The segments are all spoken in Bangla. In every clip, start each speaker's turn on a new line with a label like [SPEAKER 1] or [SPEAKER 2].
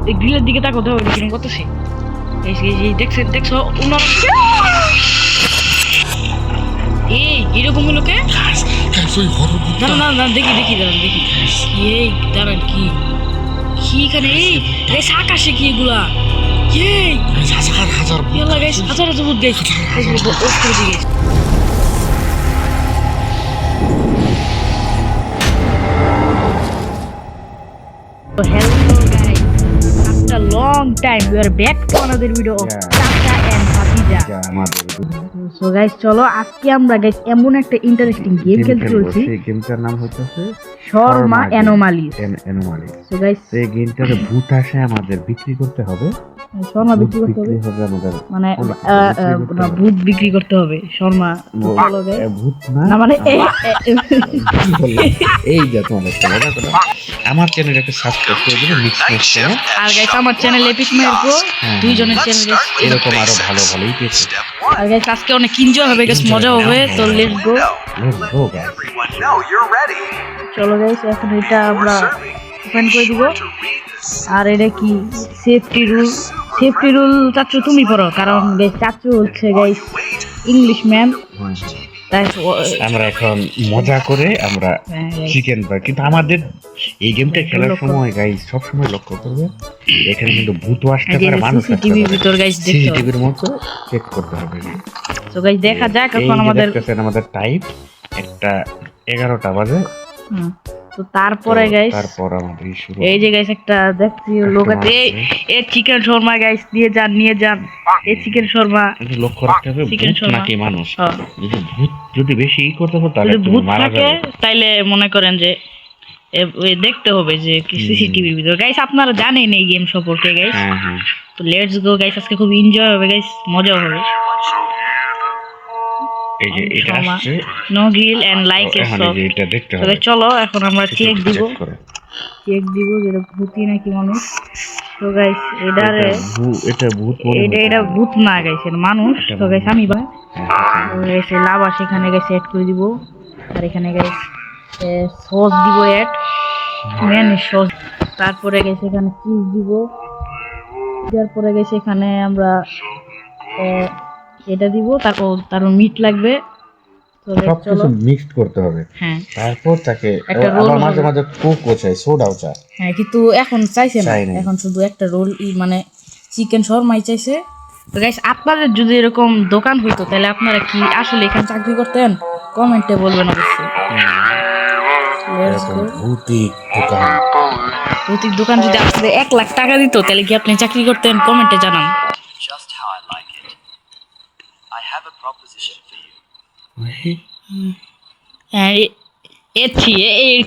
[SPEAKER 1] এই গ্রিলের দিকে তাকাও দাও কিরকম করতেছে এই দেখছো এই এরকম লোকে না দেখি এই দাঁড়ান কি এখানে এই আকাশে কি এগুলা হাজার ভূত guys hello guys, after a long time we are back to another video of Chacha and Bhatija. So guys, চলো আজকে আমরা গাইস এমন একটা ইন্টারেস্টিং গেম খেলতে চলছি।
[SPEAKER 2] এই গেমটার নাম হচ্ছে
[SPEAKER 1] শর্মা অ্যানোমালিস।
[SPEAKER 2] সো গাইস এই গেমটাতে ভূত আসে আমাদের বিক্রি করতে হবে।
[SPEAKER 1] শর্মা বিক্রি করতে হবে আমাদের, মানে ভূত বিক্রি করতে হবে। শর্মা চলো গাইস, ভূত না মানে
[SPEAKER 2] এই যে তোমাদের আমার চ্যানেলে একটা সাবস্ক্রাইব করে দিলে মিক্স চ্যানেল,
[SPEAKER 1] আর গাইস আমার চ্যানেল এপিক মারকো দুইজনের চ্যানেল
[SPEAKER 2] এরকম আরো ভালোই পেয়েছে।
[SPEAKER 1] আর গাইস আজকে অনেক এনজয় হবে গাইস, মজা হবে। তো লেটস গো
[SPEAKER 2] গাইস,
[SPEAKER 1] চলো গাইস এখন এটা আমরা ওপেন করে দিব। আর এটা কি সেফটি রুল চাচু তুমি পড়ো, কারণ গাইস চাচু হচ্ছে গাইস ইংলিশ ম্যান, তাই
[SPEAKER 2] আমরা এখন মজা করে আমরা চিকেন পাই। কিন্তু আমাদের এই গেমটা খেলার সময় গাইস সব সময় লক্ষ্য করবে এখানে কিন্তু ভূত আসতে পারে, মানুষ
[SPEAKER 1] টিভির ভিতর গাইস দেখতে হবে,
[SPEAKER 2] টিভির মতো চেক করতে হবে।
[SPEAKER 1] তো গাইস দেখা যাক এখন আমাদের
[SPEAKER 2] টাইম একটা 11টা বাজে।
[SPEAKER 1] তো তারপরে গাইস
[SPEAKER 2] আমাদের শুরু।
[SPEAKER 1] এই যে গাইস একটা দেখছি লোক আছে, এই চিকেন শর্মা গাইস নিয়ে যান এই চিকেন শর্মা।
[SPEAKER 2] লক্ষ্য রাখতে হবে ভূত নাকি মানুষ। ভূত যদি বেশি করতে পারে তাহলে
[SPEAKER 1] ভূত থাকে, তাইলে মনে করেন যে দেখতে হবে যে সিসিটিভির ভিতর। গাইস আপনারা জানেন এই গেম সম্পর্কে গাইস। তো লেটস গো গাইস, আজকে খুব এনজয় হবে গাইস, মজা হবে।
[SPEAKER 2] এই যে এটা আসছে
[SPEAKER 1] নো গ্রিল এন্ড লাইক এ সব,
[SPEAKER 2] এটা দেখতে হবে।
[SPEAKER 1] তাহলে চলো এখন আমরা চেক দিব যেটা ভূতি নাকি মানুষ। তো গাইস
[SPEAKER 2] এটা
[SPEAKER 1] ভূত না গাইস, এটা মানুষ। তো গাইস আমি গাইস লাভা সেখানে গাইস সেট করে দিব, আর এখানে গাইস সস দিব এড মেয়নিজ সস। তারপরে গাইস এখানে চিজ দিব, তারপরে গাইস এখানে আমরা এটা দিব, তারপর মিট লাগবে। তো
[SPEAKER 2] সবকিছু মিক্সড করতে হবে।
[SPEAKER 1] হ্যাঁ,
[SPEAKER 2] তারপর তাকে আবার মাঝে মাঝে কোকও চাই, সোডাও চাই।
[SPEAKER 1] হ্যাঁ কিন্তু এখন চাইছে না, এখন শুধু একটা রোল মানে চিকেন শর্মাই চাইছে। তো গাইস আপনাদের যদি এরকম দোকান হইতো তাহলে আপনারা কি আসলে এখানে চাকরি করতেন? কমেন্টে বলবেন অবশ্যই। ভৌতিক দোকান যদি আপনাদের 1 লাখ টাকা দিত তাহলে কি আপনি চাকরি করতেন? কমেন্টে জানান।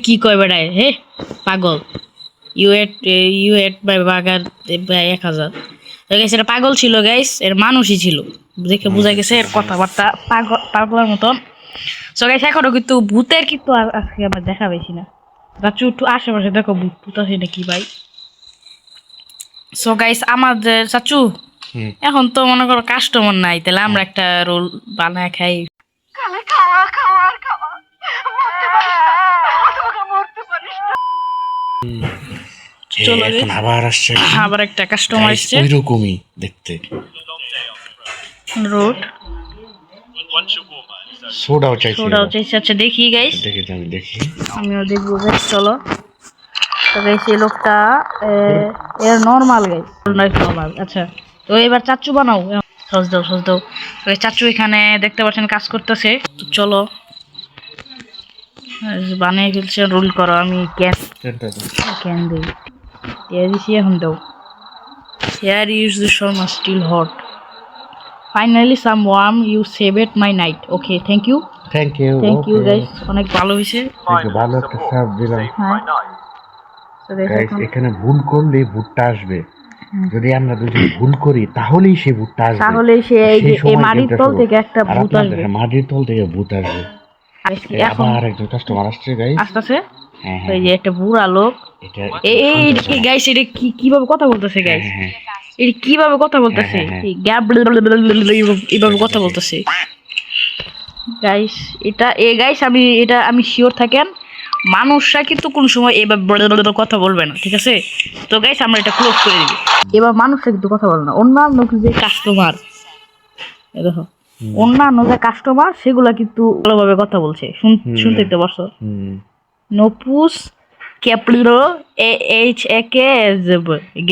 [SPEAKER 1] কি কয় বেড়ায় হে পাগল, ইউ এট বাই বাগার 1000। সেটা পাগল ছিল গাইস, এর মানুষই ছিল, দেখে বোঝা গেছে এর কথাবার্তা পাগলের মতন। সো গাইস এখনো কিন্তু ভূতের কিন্তু আজকে আমরা দেখা পাইছি না। চাচু একটু আশেপাশে দেখো ভূত আছে নাকি ভাই। সো গাইস আমাদের চাচু এখন তো মনে করো কাস্টমার নাই, তাহলে আমরা একটা রোল বানায় খাই। আবার একটা কাস্টমার আসছে,
[SPEAKER 2] ওইরকমই দেখতে।
[SPEAKER 1] রোড
[SPEAKER 2] সোডাও চাইছে।
[SPEAKER 1] আচ্ছা দেখি গাইস,
[SPEAKER 2] দেখি
[SPEAKER 1] আমিও দেখবো গাইস। চলো তো গাইস এই লোকটা এর নরমাল গাইস, নরমাল। আচ্ছা তো এবার চাচু বানাও, সস দাও। চাচু এখানে দেখতে পাচ্ছেন কাজ করতেছে। তো চলো বানিয়ে ফেলছে, রোল করো। আমি ক্যান দিই দিছি, এখন দাও। Here is the shawarma still hot. Finally some warm, you saved my night. Okay, thank you guys, অনেক ভালো হয়েছে,
[SPEAKER 2] ভালো একটা সার্ভ দিলাম।
[SPEAKER 1] হ্যাঁ
[SPEAKER 2] গাইস এখানে ভুল করলে ভূতটা আসবে, যদি আমরা দুজন ভুল করি তাহলেই সে ভূতটা আসবে,
[SPEAKER 1] তাহলেই সে এই মাটির তল থেকে একটা ভূত আসবে,
[SPEAKER 2] মাটির তল থেকে ভূত আসবে। এখন আরেকজন কাস্টমার আসছে গাইস,
[SPEAKER 1] আসছে। এই যে একটা বুড়া লোক, এই গাইস এটা কিভাবে কথা বলতেছে গাইস, এটা কিভাবে কথা বলতেছে, এইভাবে কথা বলতেছে গাইস। এটা গাইস আমি শিওর থাকেন মানুষরা কিন্তু কোন সময় এবার কথা বলবে না, ঠিক আছে? তো গাইস আমরা এটা ক্লোজ করে দিবি। এবার মানুষরা কিন্তু কথা বলবে না, অন্যান্য যে কাস্টমার দেখো, অন্যান্য যে কাস্টমার সেগুলা কিন্তু ভালোভাবে কথা বলছে, শুনতে তো পারছো? নপুস ক্যাপ্রিলো এইচ এ কে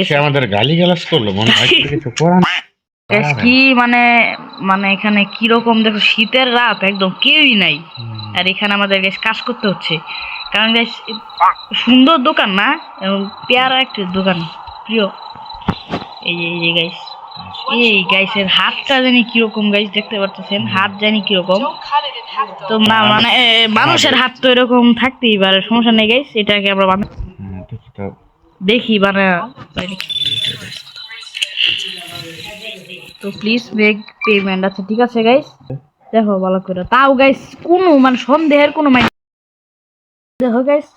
[SPEAKER 2] সে আমাদের গালিগালাজ করলো, মনে হয় কিছু করার
[SPEAKER 1] কি মানে, মানে এখানে কি রকম দেখো, শীতের রাত একদম কেউই নাই, আর এখানে আমাদের গ্যাস কাজ করতে হচ্ছে, কারণ গ্যাস সুন্দর দোকান না, এবং পেয়ারা একটা দোকান প্রিয়। এই গাইস, এই গাইসের হাতটা জানি কিরকম গাইস, দেখতে পাচ্ছেন হাত জানি কিরকম, তো না মানে মানুষের হাত তো এরকম থাকতেই পারে, সমস্যা নেই গাইস, এটাকে আমরা দেখি মানে। তো প্লিজ মেক পেমেন্ট। আচ্ছা ঠিক আছে গাইস, দেখো ভালো করে, তাও গাইস কোনো মানে সন্দেহের কোনো মানে দেখো গাইস,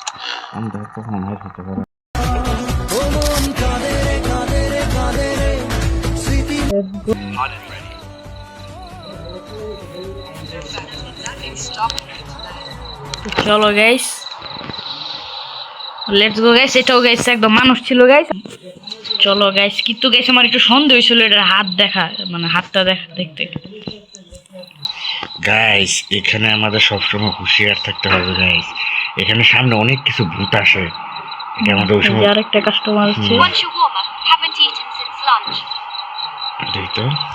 [SPEAKER 1] চলো গাইস লেটস গো গাইস। এটাও গাইস একদম মানুষ ছিল গাইস। চলো গাইস, কিন্তু গাইস আমার একটু সন্দেহ হয়েছিল এটার হাত দেখা, মানে হাতটা দেখতে।
[SPEAKER 2] গাইস এখানে আমাদের সবসময় হুঁশিয়ার থাকতে হবে গাইস, এখানে সামনে অনেক কিছু ভূত আসে, এটা আমাদের ওই সময়।
[SPEAKER 1] আরেকটা কাস্টমার আছে,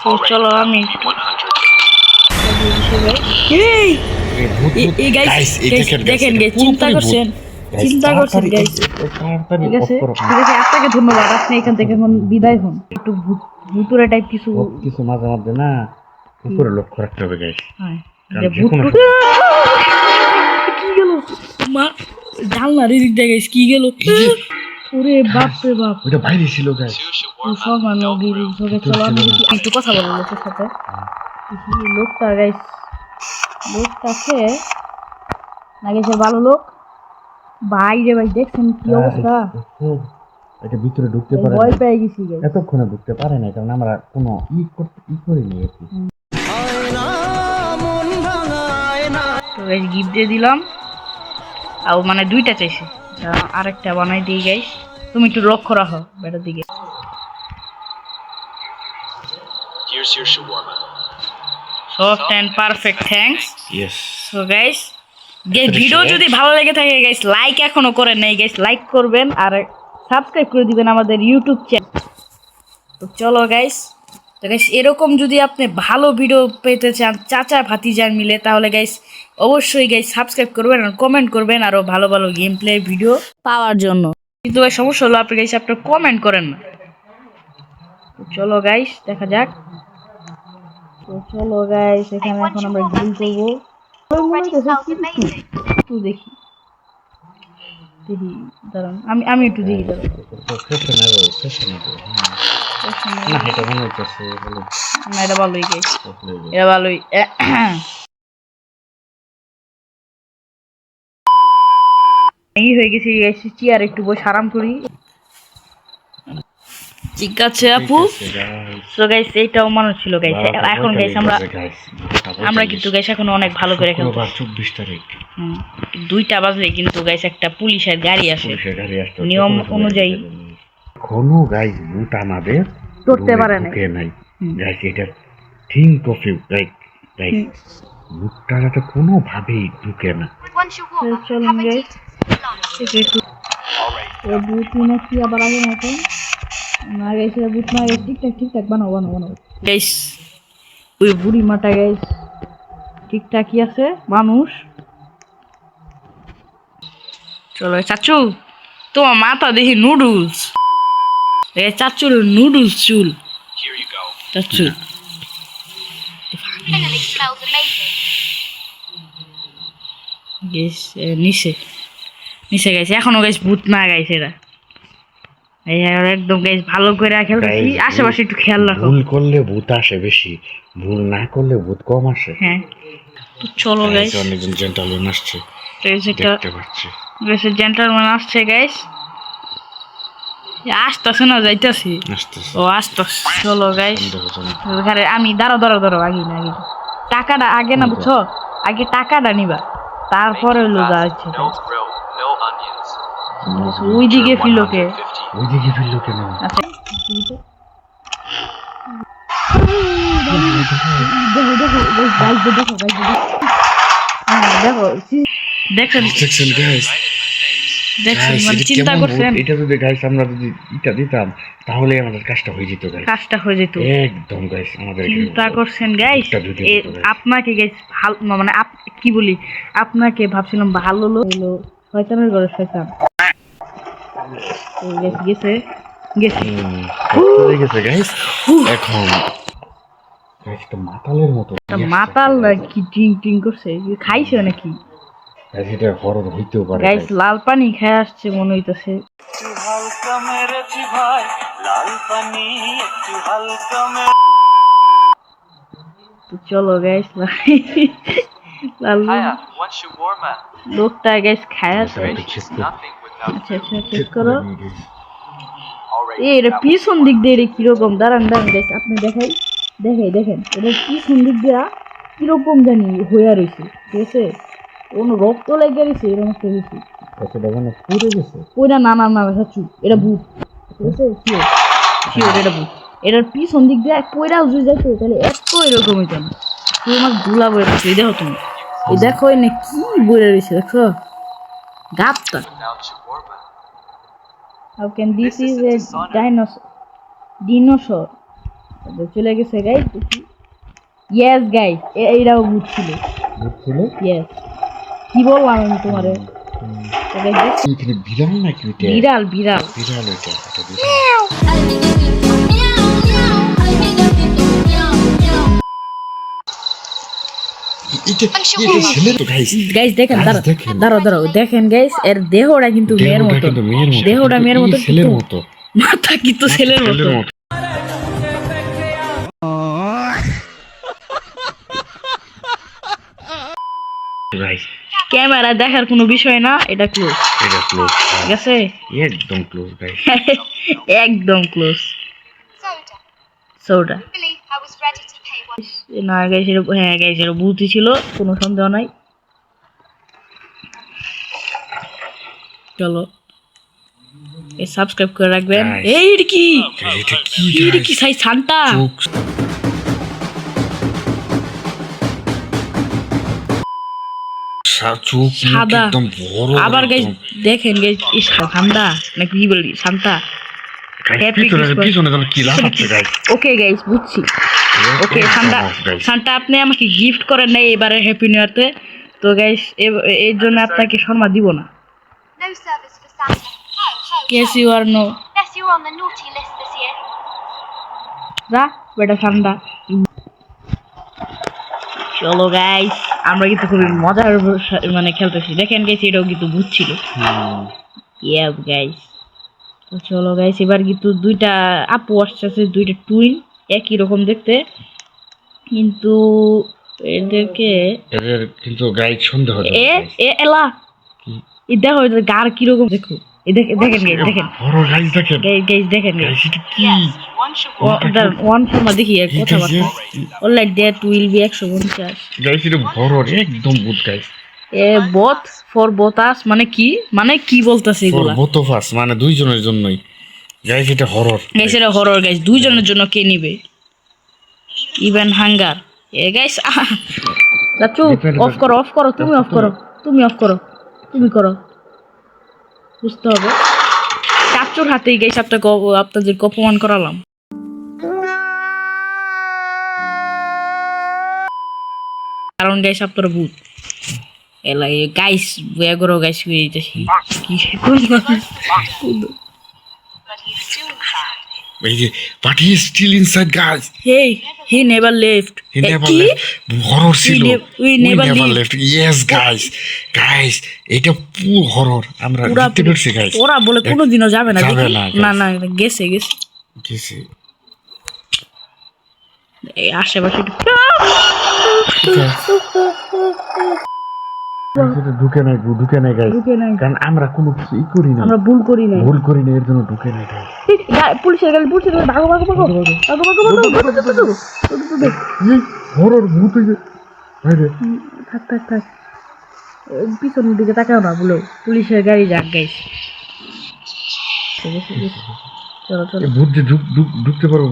[SPEAKER 1] তো চলো আমি দেখেন গাইস, চিন্তা করছেন গাইস, ঠিক আছে আপনাকে ধন্যবাদ, আপনি এখান থেকে এখন বিদায় হন। একটু ভুতুরে টাইপ কিছু
[SPEAKER 2] মাঝে মাঝে না উপরে লক্ষ্য রাখতে হবে গাইস।
[SPEAKER 1] কি গেল মা, জানলার এদিক দিয়ে গাইস, কি গেল, ওরে বাপ রে বাপ,
[SPEAKER 2] ওটা বাইরে ছিল গাইস।
[SPEAKER 1] চলো আমি একটু কথা বলবো লোকের সাথে। লোকটা গাইস, লোকটাকে না গেছে ভালো লোক ভাই রে ভাই, দেখছেন কি অবস্থা,
[SPEAKER 2] এটা ভিতরে ঢুকতে পারে,
[SPEAKER 1] ভয় পেয়ে গেছি গাইস,
[SPEAKER 2] এতক্ষণে ঢুকতে পারে না, কারণ আমরা কোনো করিনি আর কি।
[SPEAKER 1] তো গাইস গিফট দিয়ে দিলাম, আর মানে দুইটা চাইছে, আরেকটা বানাই দিই গাইস, তুমি একটু লক্ষ্য রাখো বেটার দিকে।
[SPEAKER 3] Here's your shawarma.
[SPEAKER 1] Soft and perfect, thanks.
[SPEAKER 2] Yes.
[SPEAKER 1] So guys, video যদি ভালো লেগে থাকে গাইস, লাইক এখনো করেন নাই গাইস, লাইক করবেন আর সাবস্ক্রাইব করে দিবেন আমাদের ইউটিউব চ্যানেল। তো চলো গাইস, তো গাইস এরকম যদি আপনি ভালো ভিডিও পেতে চান চাচা ভাতিজার মিলে, তাহলে গাইস অবশ্যই গাইস সাবস্ক্রাইব করবেন আর কমেন্ট করবেন আরো ভালো ভালো গেম প্লে ভিডিও পাওয়ার জন্য। কিন্তু গাইস সমস্যা হলো আপনি গাইস আপনার কমেন্ট করেন না। তো চলো গাইস দেখা যাক। তো চলো গাইস, এখানে এখন আমরা ডিল করবো, একটু দেখি দাঁড়ান, আমি একটু দেখি দাঁড়ান, না এটা ভালোই গাইস, এটা ভালোই। এই হয়ে গেছি গাইস, চেয়ার একটু বসে আরাম করি। ঠিক আছে আপু। সো গাইস এইটাও মানুষ ছিল গাইস, এখন গাইস আমরা কিন্তু গাইস এখন অনেক ভালো করে খেলতে।
[SPEAKER 2] 24 তারিখ
[SPEAKER 1] 2টা বাজলে কিন্তু গাইস একটা পুলিশের গাড়ি আসে, নিয়ম অনুযায়ী
[SPEAKER 2] কোনো গাইস ভূত আমাদের
[SPEAKER 1] ধরতে পারে না
[SPEAKER 2] গাইস, এটা থিংক অফ ইউ গাইস, ভূতটা যাতে কোনো ভাবেই ঢুকে না।
[SPEAKER 1] চলুন গাইস, ভূত মনে কি আবার আগে মতো না গাইস, ভূত না গাইস, ঠিকঠাক বানাও গাইস, ওই বুড়ি মাটা গাইস ঠিকঠাকই আছে মানুষ। চলো চাচু, তোমার মাথা দেখি নুডলস, চাচুর নুডলস চুল,
[SPEAKER 3] Here you go.
[SPEAKER 1] চাচু গাইস নিচে গাইছে, এখনো গাইস ভূত না গাইছে এরা, একদম গাইস ভালো করে খেলতেছি, আশেপাশে একটু খেয়াল রাখো।
[SPEAKER 2] ভুল করলে ভূত আসে বেশি, ভুল না করলে ভূত কম আসে।
[SPEAKER 1] হ্যাঁ তো চলো গাইস,
[SPEAKER 2] অনেকজন জেন্টলম্যান আসছে, দেখতে পাচ্ছি
[SPEAKER 1] গাইস জেন্টলম্যান আসছে গাইস, আসতেছে না যাইতাছি, ও আসতেছে। চলো গাইস, আমি দাঁড়াও আগে না, টাকাটা আগে না বুঝছো, আগে টাকাটা নিবা, তারপরে হলো যা হচ্ছে।
[SPEAKER 3] No thrill,
[SPEAKER 1] ওইদিকে ফিলোকে
[SPEAKER 3] 50.
[SPEAKER 2] ওইদিকে ফিরলো কেন?
[SPEAKER 1] আচ্ছা দেখো দেখো দেখো দেখেন
[SPEAKER 2] দেখছেন গাইস,
[SPEAKER 1] দেখছেন মানে চিন্তা করছেন
[SPEAKER 2] এটা যদি গাইস আমরা যদি এটা দিতাম তাহলে আমাদের কাজটা হয়ে যেত গাইস,
[SPEAKER 1] কাজটা হয়ে যেত
[SPEAKER 2] একদম গাইস আমাদের
[SPEAKER 1] চিন্তা করছেন গাইস
[SPEAKER 2] একটা দুটো হতো guys।
[SPEAKER 1] আপনাকে গাইস ভালো মানে কি বলি আপনাকে ভাবছিলাম ভালো লোক হলো শয়তানের ঘরে শয়তান এই গেছে গেছে
[SPEAKER 2] চলে গেছে গাইস। এখন গাইস তো মাতালের মতো
[SPEAKER 1] তা মাতাল না কি টিং টিং করছে কি খাইছে নাকি
[SPEAKER 2] গাইস, এটা হরর হইতেও পারে
[SPEAKER 1] গাইস লাল পানি খেয়ে আসছে মনে হইতাছে তো চলো গাইস লাল
[SPEAKER 3] One shawarma.
[SPEAKER 1] লোকটা গাইস খায় আছে
[SPEAKER 3] Nothing without
[SPEAKER 1] আচ্ছা আচ্ছা চেক করো
[SPEAKER 3] already.
[SPEAKER 1] এটা পিছন দিক দিয়ে এটা কিরকম দাঁড়ান দাঁড়ান গাইস আপনি দেখেন এটা পিছন দিক দিয়ে কিরকম জানি হইয়া রয়েছে ঠিক আছে কোনো রক্ত লেগে গেছে এরকম একটা হয়েছে
[SPEAKER 2] আচ্ছা দেখেন পুরো গেছে।
[SPEAKER 1] ওইটা না না না সাচু এটা ভূত ঠিক আছে শিওর এটা ভূত এটার পিছন দিক দিয়ে পয়রাও যদি যাইতো তাহলে এত এরকম হইতো না তুই আমার দুলা বয়ে রাখছো এই দেখো তুমি এই দেখো এনে কি বয়ে রয়েছে দেখো গাপটা
[SPEAKER 3] Without shawarma.
[SPEAKER 1] How can this is a dinosaur? চলে গেছে গাইস ইয়েস গাইস এইটাও ভূত ছিল
[SPEAKER 2] বুঝছিল
[SPEAKER 1] ইয়েস কি বললাম আমি তোমারে
[SPEAKER 2] এখানে বিড়াল নাকি ওইটা?
[SPEAKER 1] বিড়াল বিড়াল
[SPEAKER 2] বিড়াল ওইটা, এটা বিড়াল। এটা ছেলে তো গাইস,
[SPEAKER 1] গাইস দেখেন
[SPEAKER 2] Guys,
[SPEAKER 1] দাঁড়াও
[SPEAKER 2] দেখেন।
[SPEAKER 1] দাঁড়াও দেখেন গাইস এর দেহটা কিন্তু মেয়ের
[SPEAKER 2] দেহটা
[SPEAKER 1] মতো
[SPEAKER 2] কিন্তু মেয়ের মতো,
[SPEAKER 1] দেহটা মেয়ের
[SPEAKER 2] এই
[SPEAKER 1] মতো
[SPEAKER 2] ছেলের
[SPEAKER 1] কিন্তু
[SPEAKER 2] মতো,
[SPEAKER 1] মাথা কিন্তু ছেলের মতো
[SPEAKER 2] গাইস
[SPEAKER 1] ক্যামেরা দেখার কোনো বিষয় না এটা ক্লোজ
[SPEAKER 2] এটা ক্লোজ,
[SPEAKER 1] ঠিক আছে
[SPEAKER 2] একদম ক্লোজ গাইস।
[SPEAKER 1] একদম close
[SPEAKER 4] Soda.
[SPEAKER 1] Soda
[SPEAKER 4] Believe I was ready to pay what
[SPEAKER 1] না গাইস হ্যাঁ গাইস এটা ভূতই ছিল কোনো সন্দেহ নাই চলো এই সাবস্ক্রাইব করে রাখবেন
[SPEAKER 2] Guys.
[SPEAKER 1] এই এটা কি
[SPEAKER 2] এটা কি
[SPEAKER 1] এটা
[SPEAKER 2] গাইস?
[SPEAKER 1] কি সাই সান্তা
[SPEAKER 2] চোখ চোখ মুখ
[SPEAKER 1] সাদা।
[SPEAKER 2] একদম বড়
[SPEAKER 1] আবার গাইস
[SPEAKER 2] একদম।
[SPEAKER 1] দেখেন গাইস এই সান্তা নাকি কি বলি সান্তা
[SPEAKER 2] Guys,
[SPEAKER 1] Happy
[SPEAKER 2] পিছনে
[SPEAKER 1] Christmas.
[SPEAKER 2] পিছনে যেন কি লাফাচ্ছে গাইস।
[SPEAKER 1] ওকে গাইস বুঝছি ওকে
[SPEAKER 2] একদম
[SPEAKER 1] সান্তা
[SPEAKER 2] off, guys।
[SPEAKER 1] সান্তা আপনি আমাকে গিফট করেন নাই এবারে হ্যাপি নিউ ইয়ারতে তো গাইস এর জন্য আপনাকে সম্মান দিব না
[SPEAKER 4] no service for Santa. Ho, ho,
[SPEAKER 1] কেস
[SPEAKER 4] ho.
[SPEAKER 1] You are no
[SPEAKER 4] Guess you're on the naughty list this year.
[SPEAKER 1] যা বেটা সান্তা চলো গাইস আমরা কিন্তু খুবই মজার মানে খেলতেছি দেখেন গাইস এটাও কিন্তু বুঝছিল ইয়া গাইস তো চলো গাইস এবার কিন্তু দুইটা আপু আসছে দুইটা টুইন একই রকম দেখতে কিন্তু এদেরকে
[SPEAKER 2] এদের কিন্তু গাইড সন্দেহ হচ্ছে
[SPEAKER 1] এ
[SPEAKER 2] guys।
[SPEAKER 1] এ এলা এই দেখো এদের গার কিরকম দেখো এই দেখেন গাইস দেখেন
[SPEAKER 2] বড় গাইস দেখেন,
[SPEAKER 1] গাইস দেখেন গাইস
[SPEAKER 2] গাইস এটা কি?
[SPEAKER 3] One shawarma.
[SPEAKER 1] ওয়ান ফর্মা দেখি আর
[SPEAKER 2] এই
[SPEAKER 1] কথাবার্তা alright that will be 150
[SPEAKER 2] guys এটা বড় একদম বুট গাইস।
[SPEAKER 1] এ বোথ ফর বোথ আস মানে কি বলতাছে এগুলা
[SPEAKER 2] বোথ অফ আস মানে দুইজনের জন্যই গাইস, এটা হরর
[SPEAKER 1] গাইস এটা হরর গাইস দুইজনের জন্য কে নিবে ইভেন হাঙ্গার এ গাইস চাচু অফ করো তুমি অফ করো তুমি করো বুঝতে হবে চাচুর হাতেই গাইস আপনাদের অপমান করালাম কারণ গাইস আপনারা ভূত এলা গাইস বয়া করো গাইস কি
[SPEAKER 2] এই যে but he is still inside guys,
[SPEAKER 1] Hey, he never left.
[SPEAKER 2] He never
[SPEAKER 1] কি?
[SPEAKER 2] লেফট, হরর ছিল,
[SPEAKER 1] we never leave.
[SPEAKER 2] Left, yes guys এটা পুরো হরর আমরা
[SPEAKER 1] পুরা
[SPEAKER 2] দেখতে পেরেছি গাইস।
[SPEAKER 1] ওরা বলে কোনোদিনও যাবে না
[SPEAKER 2] যাবে
[SPEAKER 1] দেখি
[SPEAKER 2] না,
[SPEAKER 1] না
[SPEAKER 2] guys।
[SPEAKER 1] না গেছে
[SPEAKER 2] গেছে
[SPEAKER 1] এই আশেপাশে
[SPEAKER 2] ঢুকে নাই গাইস,
[SPEAKER 1] ঢুকে নাই।
[SPEAKER 2] কারণ আমরা কোনো কিছু করি না,
[SPEAKER 1] আমরা ভুল করি নাই
[SPEAKER 2] ভুল করি না, এর জন্য ঢুকে নাই গাইস।
[SPEAKER 1] পুলিশের গাড়ি ভাগো
[SPEAKER 2] এই হরর ভূত হইছে বাইরে,
[SPEAKER 1] থাক পিছনের দিকে তাকাও না বলো পুলিশের গাড়ি যাক গাইস চলো চলো।
[SPEAKER 2] ভূত যে ঢুকতে পারবো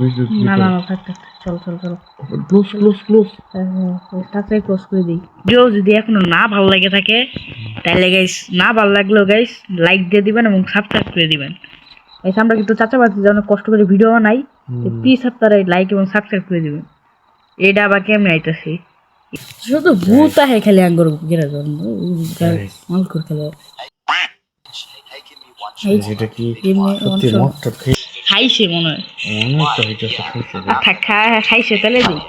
[SPEAKER 1] না না না থাক থাক চলো চলো চলো।
[SPEAKER 2] Close close close.
[SPEAKER 1] তাড়াতাড়ি ক্লোজ করে দিই। ভিডিও যদি এখনো না ভালো লাগে থাকে তাহলে গাইস, না ভালো লাগলেও গাইস লাইক দিয়ে দিবেন এবং সাবস্ক্রাইব করে দিবেন। গাইস আমরা কিন্তু চাচাবাতি অনেক কষ্ট করে ভিডিও বানাই, প্লিজ আপনারা লাইক এবং সাবস্ক্রাইব করে দিবেন। এটা আবার কেমনে আইতাছি, শুধু ভূত আহে খেলে আঙ্গুর গেরা জন্য মাল করে খেলে।
[SPEAKER 2] এটা কি
[SPEAKER 1] এমনি
[SPEAKER 2] সত্যি
[SPEAKER 1] অংশ
[SPEAKER 2] মদ টদ খেয়ে
[SPEAKER 1] খাইছে মনে হয়।
[SPEAKER 2] মনে তো হইতেছে খাইছে।
[SPEAKER 1] খাইছে তাহলে দিই।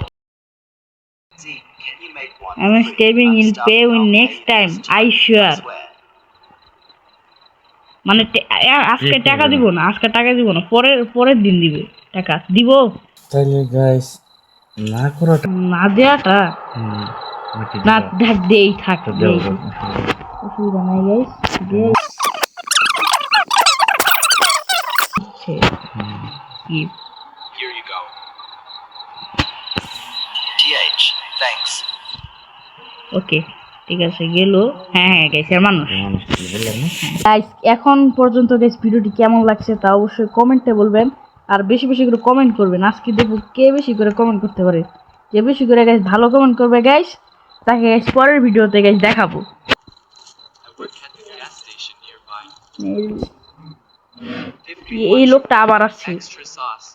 [SPEAKER 1] I'm stepping in pay with next time, I sure. মানে আজকে টাকা দিব না, আজকে টাকা দিব না, পরের দিন দিবে টাকা দিব।
[SPEAKER 2] তাইলে গাইস না করাটা
[SPEAKER 1] না দেয়াটা না দেখ দেই থাক দেই,
[SPEAKER 2] দেও।
[SPEAKER 1] অসুবিধা নাই গাইস। দেই কি
[SPEAKER 3] Here you go. TH, thanks.
[SPEAKER 1] ওকে ঠিক আছে গেল। হ্যাঁ গাইস এর মানুষ।
[SPEAKER 2] মানুষ কি বললাম না?
[SPEAKER 1] গাইস এখন পর্যন্ত গাইস ভিডিওটি কেমন লাগছে তা অবশ্যই কমেন্টে বলবেন, আর বেশি বেশি করে কমেন্ট করবেন। আজকে দেখব কে বেশি করে কমেন্ট করতে পারে। যে বেশি করে গাইস ভালো কমেন্ট করবে গাইস তাকে গাইস পরের ভিডিওতে গাইস দেখাবো।
[SPEAKER 3] I work at the gas station nearby.
[SPEAKER 1] এই লোকটা আবার আসছে।
[SPEAKER 3] Extra sauce.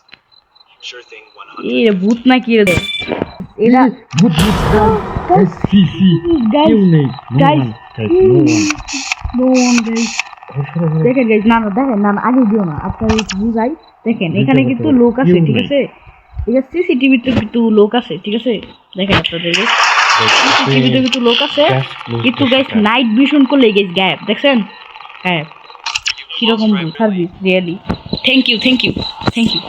[SPEAKER 3] Sure thing, 100.
[SPEAKER 1] এই ভূত না কি রে এটা?
[SPEAKER 2] ভূত ভূত গাইস সি সি কেউ নেই
[SPEAKER 1] গাইস
[SPEAKER 2] নো ওয়ান
[SPEAKER 1] গাইস দেখেন গাইস, না না দেখেন না আগে দিও না, আপনারা একটু বুঝাই। দেখেন এখানে কিন্তু লোক আছে, ঠিক আছে? এটা সিসিটিভিতে কিন্তু লোক আছে, ঠিক আছে? দেখেন আপনাদের সিসিটিভিতে কিন্তু লোক আছে, কিন্তু গাইস নাইট ভিশন করলে গাইস গায়েব, দেখছেন? হ্যাঁ কিরকম service really. Thank you thank you thank you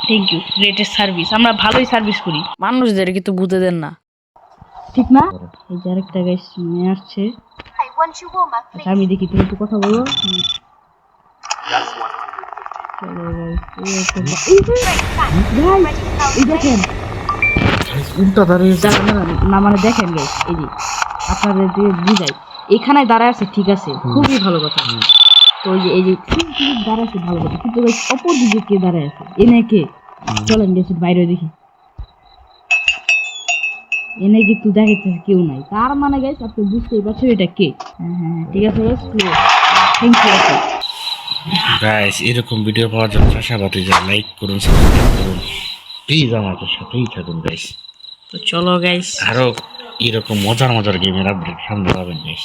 [SPEAKER 1] thank you, greatest service. আমরা ভালোই সার্ভিস করি, মানুষদের কিন্তু বুঝতে দেন না, ঠিক না? এই যে আরেকটা গাইস মেয়ে আসছে।
[SPEAKER 4] I want you warmer, please.
[SPEAKER 1] আচ্ছা আমি দেখি তুমি একটু কথা বলো।
[SPEAKER 3] That's 150.
[SPEAKER 1] চলো guys,
[SPEAKER 4] Great, thanks. Ready to help.
[SPEAKER 1] এই দেখেন
[SPEAKER 2] উল্টা দাঁড়িয়ে
[SPEAKER 1] না মানে দেখেন গাইস, এই যে আপনাদের যে বুঝাই এখানে দাঁড়ায় আছে, ঠিক আছে খুবই ভালো কথা। তো এই যে দাঁড়ায় আছে ভালো কথা, কিন্তু গাইস অপর দিকে কে দাঁড়ায় আছে? এনে কে? চলেন গেছি বাইরে দেখি। এনে কিন্তু দেখাইতেছে কেউ নাই, তার মানে গাইস আপনি বুঝতেই পারছেন এটা কে। হ্যাঁ হ্যাঁ ঠিক আছে গাইস, থ্যাংক ইউ।
[SPEAKER 2] গাইস এরকম ভিডিও পাওয়ার জন্য চাচাবাতি যা লাইক করুন, সাবস্ক্রাইব করুন, প্লিজ আমাদের সাথেই থাকুন গাইস।
[SPEAKER 1] তো চলো গাইস,
[SPEAKER 2] আরো এরকম মজার মজার গেমের আপডেট সামনে পাবেন গাইস।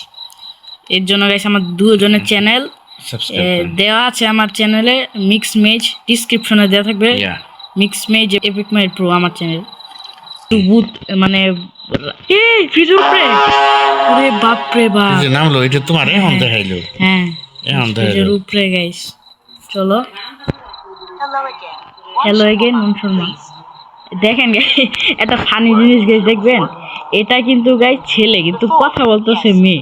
[SPEAKER 1] এর জন্য গাইস আমার দুজনের চ্যানেল
[SPEAKER 2] সাবস্ক্রাইব
[SPEAKER 1] দেওয়া আছে, আমার চ্যানেলে মিক্স মেজ ডিসক্রিপশনে দেওয়া থাকবে।
[SPEAKER 2] ইয়া
[SPEAKER 1] মিক্স মেজ এপিক মাইট প্রো আমার চ্যানেল। ভূত মানে এই ফ্রিজের উপরে, আরে বাপ রে বাপ।
[SPEAKER 2] যে নাম লো এটা তোমার এখন দেখাইলো।
[SPEAKER 1] হ্যাঁ
[SPEAKER 2] এখন
[SPEAKER 1] ফ্রিজের
[SPEAKER 2] দেখাইলো
[SPEAKER 1] উপরে গাইস। চলো
[SPEAKER 4] Hello again.
[SPEAKER 1] হ্যালো এগেন মন শর্মা। দেখেন গাইস একটা ফানি জিনিস গাইস দেখবেন, এটা কিন্তু গাইস ছেলে কিন্তু কথা বলতেছে মেয়ে।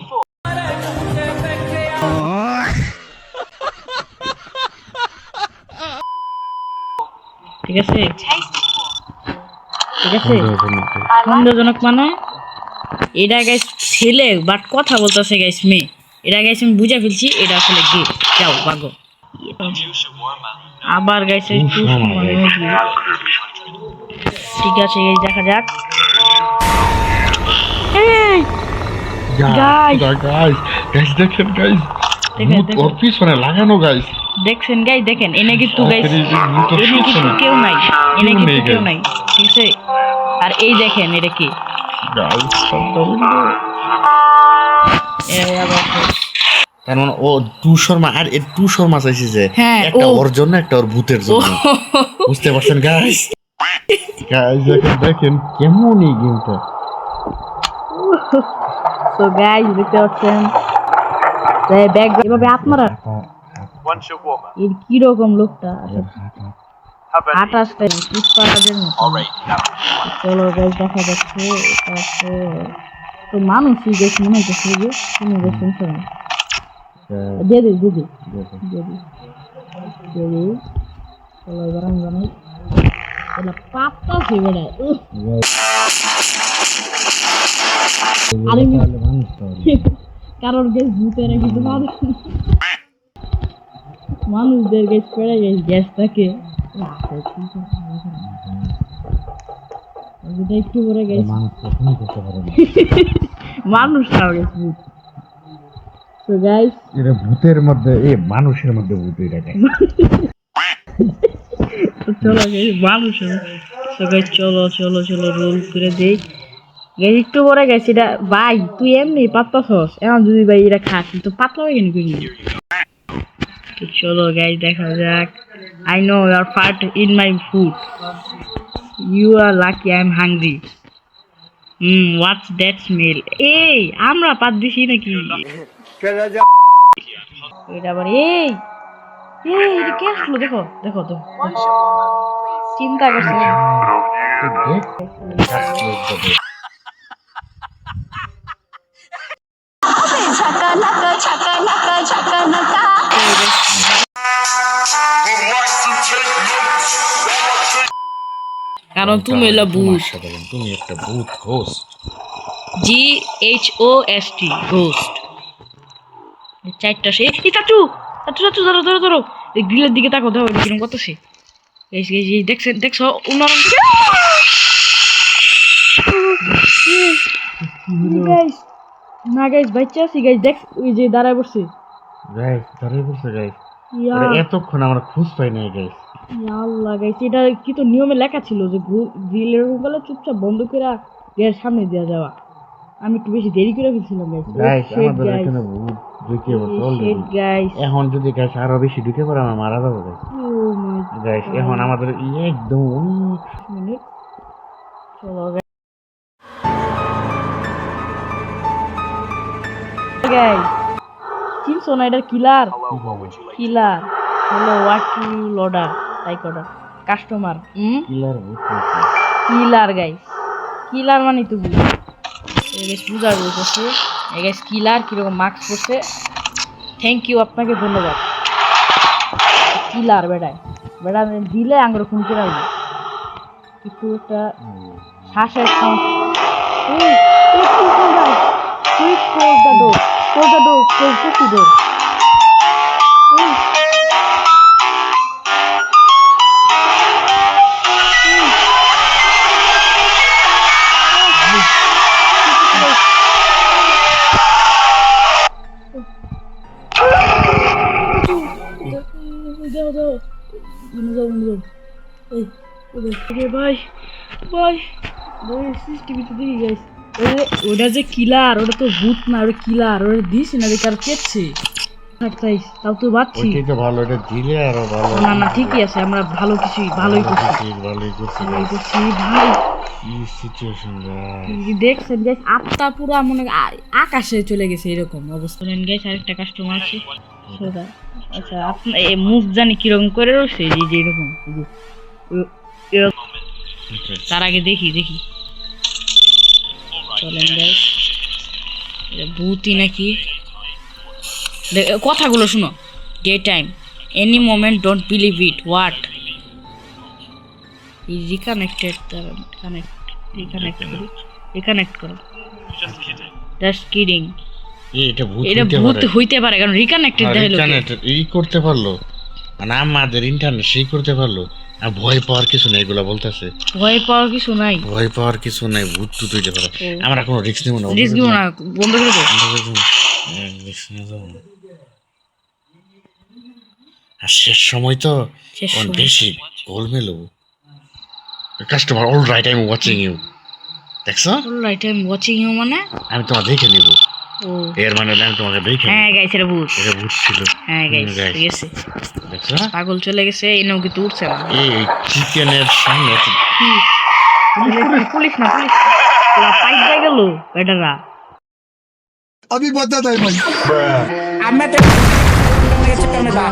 [SPEAKER 1] ঠিক আছে ঠিক আছে, সন্দেহজনক মানে এটা গাইস ছেলে বাট কথা বলতেছে গাইস মেয়ে। এটা গাইস আমি বুঝে ফেলছি এটা আসলে গে। যাও ভাগো।
[SPEAKER 3] Two shawarma.
[SPEAKER 1] আবার গাইস ঠিক আছে গাইস দেখা যাক। এই Guys.
[SPEAKER 2] গাইস দেখেন গাইস
[SPEAKER 1] দেখেন
[SPEAKER 2] ওর পিছনে লাগানো গাইস।
[SPEAKER 1] দেখছেন গাইস দেখেন এনে কিন্তু গাইস
[SPEAKER 2] মুখের
[SPEAKER 1] এনে কিন্তু
[SPEAKER 2] পিছনে।
[SPEAKER 1] কেউ নাই, এনে
[SPEAKER 2] কেউ
[SPEAKER 1] কিন্তু
[SPEAKER 2] নেই
[SPEAKER 1] কেউ
[SPEAKER 2] guys।
[SPEAKER 1] নাই, ঠিক আছে? আর এই দেখেন এটা কি,
[SPEAKER 2] গাইস তার মানে ও টু শর্মা, আর এর টু শর্মা চাইছে যে
[SPEAKER 1] হ্যাঁ,
[SPEAKER 2] একটা
[SPEAKER 1] ও-
[SPEAKER 2] ওর জন্য একটা ওর ভূতের জন্য। বুঝতে পারছেন গাইস? গাইস দেখেন কেমন এই গেমটা।
[SPEAKER 1] তো গাইস দেখতে পাচ্ছেন ব্যাগ এভাবে আপনারা
[SPEAKER 3] One shawarma.
[SPEAKER 1] এর কি রকম লোকটা
[SPEAKER 3] How about
[SPEAKER 1] 28টা পুষ্পারাজের মতো।
[SPEAKER 3] Alright, now.
[SPEAKER 1] চলো গাইস দেখা যাচ্ছে এটা হচ্ছে তো মানুষই গেছে মনে হচ্ছে যে তুমি গেছেন শোনো দিয়ে দিই দিয়ে দিই দিয়ে দিই দিয়ে দিই। চলো এবার আমি বানাই এটা পাপটা ছেড়ে দেয়। আরে কারোর গেছ ভূতেরা কিন্তু মানুষ মানুষদের গ্যাস পড়ে গেছে গ্যাস থাকে একটু পরে গেছে
[SPEAKER 2] মানুষ কখনোই করতে পারে না।
[SPEAKER 1] মানুষ খাওয়া গেছে তো গাইস
[SPEAKER 2] এটা ভূতের মধ্যে মানুষের মধ্যে ভূত এটাকে।
[SPEAKER 1] তো চলো গাইস মানুষ তো গাইস চলো চলো চলো রোল করে দেই গাইস একটু পরে গেছে এটা ভাই তুই এমনি পাতলা ছস এখন যদি ভাই এটা খাস তুই তো পাতলা হয়ে গেলি কই তো চলো গাইস দেখা যাক I know you are fat in my food. You are lucky I am hungry. What's that smell? এই আমরা পাত দিছি নাকি এটা আবার এই এটা কে আসলো দেখো দেখো তো
[SPEAKER 4] One shawarma, please.
[SPEAKER 1] চিন্তা করছে কারণ তুমি হলো ভূত
[SPEAKER 2] তুমি একটা ভূত হোস্ট।
[SPEAKER 1] GHOST ঘোস্ট চারটা সে এই চাচু চাচু চাচু ধরো ধরো ধরো এই গ্রিলের দিকে তাকো দাও কিরকম কত সে এই দেখছেন দেখছো উন্নয়ন গাইস না গাইস বাচ্চা আছি গাইস দেখ ওই যে দাঁড়ায় বসছে
[SPEAKER 2] গাইস দাঁড়িয়ে পড়ছে গাইস।
[SPEAKER 1] ইয়া
[SPEAKER 2] এতক্ষণ আমরা খুঁজ পাই নাই গাইস।
[SPEAKER 1] ইয়া আল্লাহ গাইস এটা কি তো নিয়মে লেখা ছিল যে গ্রিলের উপরে চুপচাপ বন্ধ করে গ্যাস সামনে দেওয়া যাওয়া আমি একটু বেশি দেরি করে ফেলছিলাম
[SPEAKER 2] গাইস আমাদের এখানে ভূত ঢুকে পড়ছে অলরেডি।
[SPEAKER 1] গাইস
[SPEAKER 2] এখন যদি গাইস আরো বেশি ঢুকে পড়ে আমরা মারা যাবো গাইস।
[SPEAKER 1] ও মাই
[SPEAKER 2] গাইস এখন আমাদের একদম
[SPEAKER 1] মিনিট চলো গাইস চিনছো না এটা কিলার কিলার হলো what you order like order customer
[SPEAKER 2] killer ভূত
[SPEAKER 1] কিলার গাইস কিলার মানে তো গাইস বুঝা বলতেছে গাইস কিলার কিরকম মার্কস করছে থ্যাংক ইউ আপনাকে ধন্যবাদ কিলার বেড়ায় বেড়া দিলে আঙ্গুর খুন করে আসবে একটু একটা শ্বাসের sound close the door close the door ভাই ভাই সিসিটিভিতে দেখি গাইস ওটা যে কিলার ওটা তো ভূত না ওটা কিলার ওটা দিস না দেখে আর কেটছে তাও তো বাচ্চি
[SPEAKER 2] ওইটাই তো ভালো, এটা দিলে আরো ভালো।
[SPEAKER 1] না না ঠিকই আছে আমরা ভালো কিছু ভালোই করছি
[SPEAKER 2] ভালোই করছি
[SPEAKER 1] ভালোই করছি ভাই
[SPEAKER 2] কি সিচুয়েশন গাইস।
[SPEAKER 1] দেখছেন গাইস আত্মা পুরো মনে আকাশে চলে গেছে এরকম অবস্থা নেন গাইস আরেকটা কাস্টমার আছে সোদা আচ্ছা আপনি এই মুখ জানি কিরকম করে রয়েছে এই যে এরকম তার আগে দেখি চলেন গাইস এটা ভূতই নাকি কথাগুলো শুনো day time any moment don't believe it what reconnected reconnect করো জাস্ট কিডিং এটা ভূত হইতে পারে কারণ রিকানেক্টেড হলো
[SPEAKER 2] এই করতে পারলো মানে আমাদের ইন্টারনেট সেই করতে পারলো আর ভয় পাওয়ার কিছু নাই এগুলা বলতেছে
[SPEAKER 1] ভয় পাওয়ার কিছু নাই
[SPEAKER 2] ভূত টুত হইতে পারে আমরা কোনো রিস্ক নিব না
[SPEAKER 1] রিস্ক দিব না বন্ধ করে দাও
[SPEAKER 2] আর শেষ সময় তো বেশি গোলমেল customer all right I am watching you দেখছো
[SPEAKER 1] all right I am watching you মানে
[SPEAKER 2] আমি তোমাকে দেখে নিব
[SPEAKER 1] ও
[SPEAKER 2] এর মানে আমি তোমাকে দেখে
[SPEAKER 1] হ্যাঁ গাইস এটা ভূত
[SPEAKER 2] ছিল
[SPEAKER 1] হ্যাঁ গাইস গেছে
[SPEAKER 2] দেখছো
[SPEAKER 1] পাগল চলে গেছে এনেও কি উঠছে না
[SPEAKER 2] এই চিকেনের সামনে
[SPEAKER 1] পুলিশ না পুরা পাইপ দিয়ে গেল বেটারা
[SPEAKER 5] अभी बता था भाई
[SPEAKER 1] আমরা তো চক্কর में था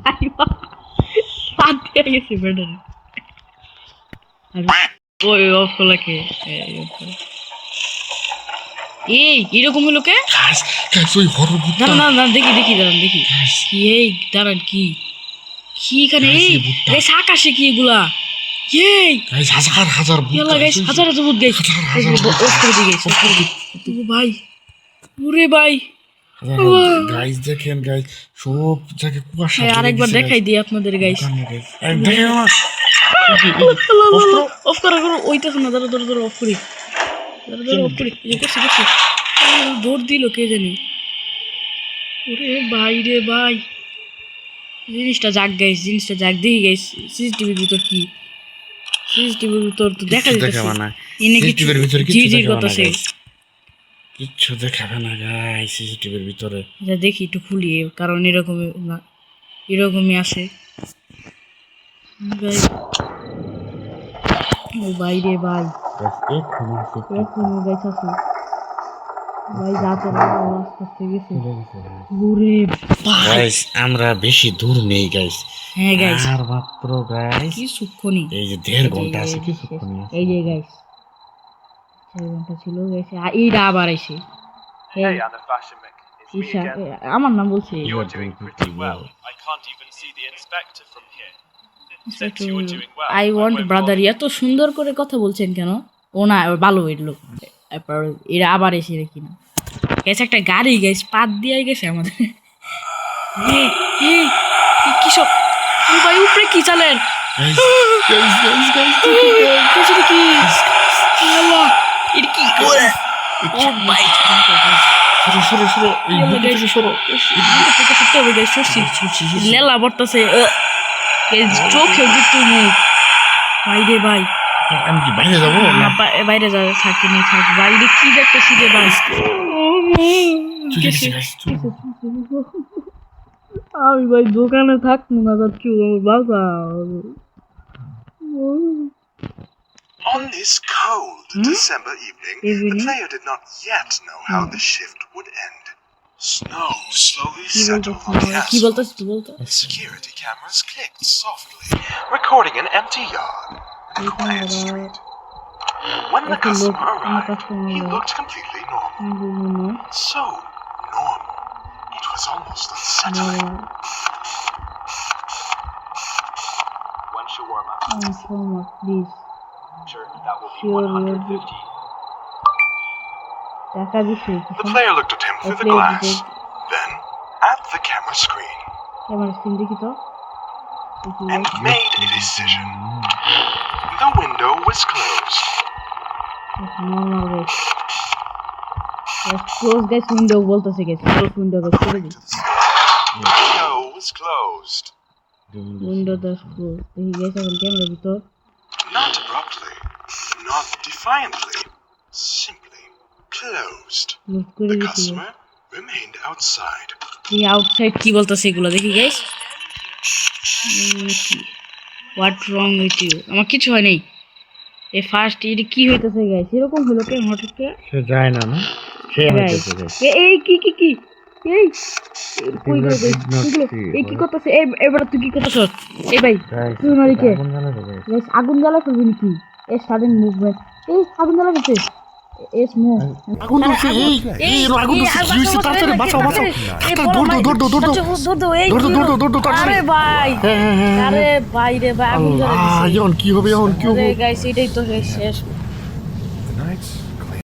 [SPEAKER 1] আইবা পাতে গেছে বেটারা ওই অফ করলাকে এই এরকম হলো কে
[SPEAKER 2] ওই হরর ভূত
[SPEAKER 1] না দেখি দাঁড়ান দেখি কি এই দাঁড়ান কি এখানে এই আকাশে কি এগুলা এই
[SPEAKER 2] গাইস হাজার ভূত
[SPEAKER 1] ইয়ালা গাইস হাজার ভূত গাইস অফ করে দি গাইস ও ভাই ওরে ভাই
[SPEAKER 2] গাইস দেখেন গাইস সব জায়গায় কুয়াশা
[SPEAKER 1] হ্যাঁ, আরেকবার দেখাই দিই আপনাদের গাইস
[SPEAKER 2] দেখেন না
[SPEAKER 1] অফ করা করো ওইটা না ধরো ধরো ধরো অফ করি ধরো ধরো অফ করি এই করছি করছি দৌড় দিল কে জানি ওরে ভাই রে ভাই জিনিসটা যাক গাইস জিনিসটা যাক দেখি গাইস সিসিটিভির ভিতর কি সিসিটিভির ভিতর তো দেখা যাচ্ছে
[SPEAKER 2] দেখাবে না
[SPEAKER 1] ইনি কিছু
[SPEAKER 2] সিসিটিভির ভিতরে
[SPEAKER 1] জি
[SPEAKER 2] কিছু
[SPEAKER 1] জি
[SPEAKER 2] দেখাবে না
[SPEAKER 1] করতেছে
[SPEAKER 2] guys। কিচ্ছু দেখাবে না গাইস সিসিটিভির ভিতরে
[SPEAKER 1] যা দেখি একটু খুলি কারণ এরকমই না এরকমই আসে Guys, ও ভাই রে ভাই এখন গাইস আছে ভাই যাতে না আস্তে আস্তে গেছে ওরে ভাই
[SPEAKER 2] গাইস আমরা বেশি দূর নেই গাইস
[SPEAKER 1] হ্যাঁ গাইস
[SPEAKER 2] আর মাত্র গাইস
[SPEAKER 1] কি সুক্ষণি
[SPEAKER 2] এই যে 1.5 ঘন্টা আছে কি সুক্ষণি আছে
[SPEAKER 1] এই যে গাইস 4 ঘন্টা ছিল গাইস এইটা আবার আইছে
[SPEAKER 3] Hey, I'm the fashion mech. It's me
[SPEAKER 1] Isha
[SPEAKER 3] again.
[SPEAKER 1] আমার নাম বলছে
[SPEAKER 3] You're doing pretty well. I can't even see the inspector from here. Since you're doing well,
[SPEAKER 1] I want
[SPEAKER 3] won't
[SPEAKER 1] brother
[SPEAKER 3] bother.
[SPEAKER 1] এত সুন্দর করে কথা বলছেন কেন ও না ও ভালো এলো তারপর এরা আবার এসে কিনা গেছে একটা গাড়ি গাইস পাত দিয়ে গেছে আমাদের কি সব ও ভাই উপরে কি চালেন পিছনে কি আল্লাহ এটা কি করে ও ভাই
[SPEAKER 2] সরো সরো এই বুকে থেকে সরো
[SPEAKER 1] লেলা বর্তাছে চোখে দুটো মুখ ভাই রে ভাই
[SPEAKER 2] আমি কি বাইরে যাবো
[SPEAKER 1] না বাইরে যা থাকে নি থাক বাইরে কি দেখতেছি রে ভাই
[SPEAKER 2] চলে গেছে গাইস
[SPEAKER 1] আমি ভাই দোকানে থাকবো না যাচ্ছি আমার বাবা
[SPEAKER 6] On this cold December evening, the player did not yet know how the shift would end. Snow slowly settled on the
[SPEAKER 1] কি
[SPEAKER 6] asphalt.
[SPEAKER 1] বলতেছ তুই বলতো
[SPEAKER 6] Security cameras clicked softly, recording an empty yard and a quiet street. When the customer arrived, he looked completely normal. So normal, it was almost unsettling.
[SPEAKER 3] One shawarma.
[SPEAKER 1] Please
[SPEAKER 3] Sure, that will be
[SPEAKER 1] Sure,
[SPEAKER 3] 150.
[SPEAKER 1] টাকা দিছে
[SPEAKER 6] The player looked at him through the glass, then at the camera screen,
[SPEAKER 1] camera screen দেখি তো
[SPEAKER 6] and made a decision. The window was closed.
[SPEAKER 1] Normal guys close guys window বলতেছে গাইস ক্লোজ উইন্ডো গাইস করে দিই
[SPEAKER 6] The window was closed.
[SPEAKER 1] Window does close দেখি গাইস এখন ক্যামেরা ভিতর
[SPEAKER 6] Not abruptly, not defiantly, simply closed.
[SPEAKER 1] Close করে
[SPEAKER 6] The
[SPEAKER 1] দিছি
[SPEAKER 6] customer remained outside.
[SPEAKER 1] এই আউটসাইড কি বলতেছে এগুলো দেখি guys what wrong with you আমার কিছু হয় নাই এই ফার্স্ট এটা কি হইতেছে গাইস এরকম হলো কেন হঠাৎ করে
[SPEAKER 2] সে যায় না না সে হইতেছে গাইস
[SPEAKER 1] এই কি এই কই গেল এই কি করতেছে এবার তুই কি করতেছ এই ভাই তুই মারিকে গাইস আগুন জ্বালা করবি নাকি এই সাডেন মুভমেন্ট এই আগুন জ্বালা দিতে এস মুভ
[SPEAKER 2] আগুন ধরছে এই আগুন ধরছে কি হইছে তাড়াতাড়ি বাঁচাও দৌড়
[SPEAKER 1] আরে ভাই আরে ভাই রে ভাই আগুন জ্বালা দিছে
[SPEAKER 2] এখন কি হবে
[SPEAKER 1] গাইস এটাই তো শেষ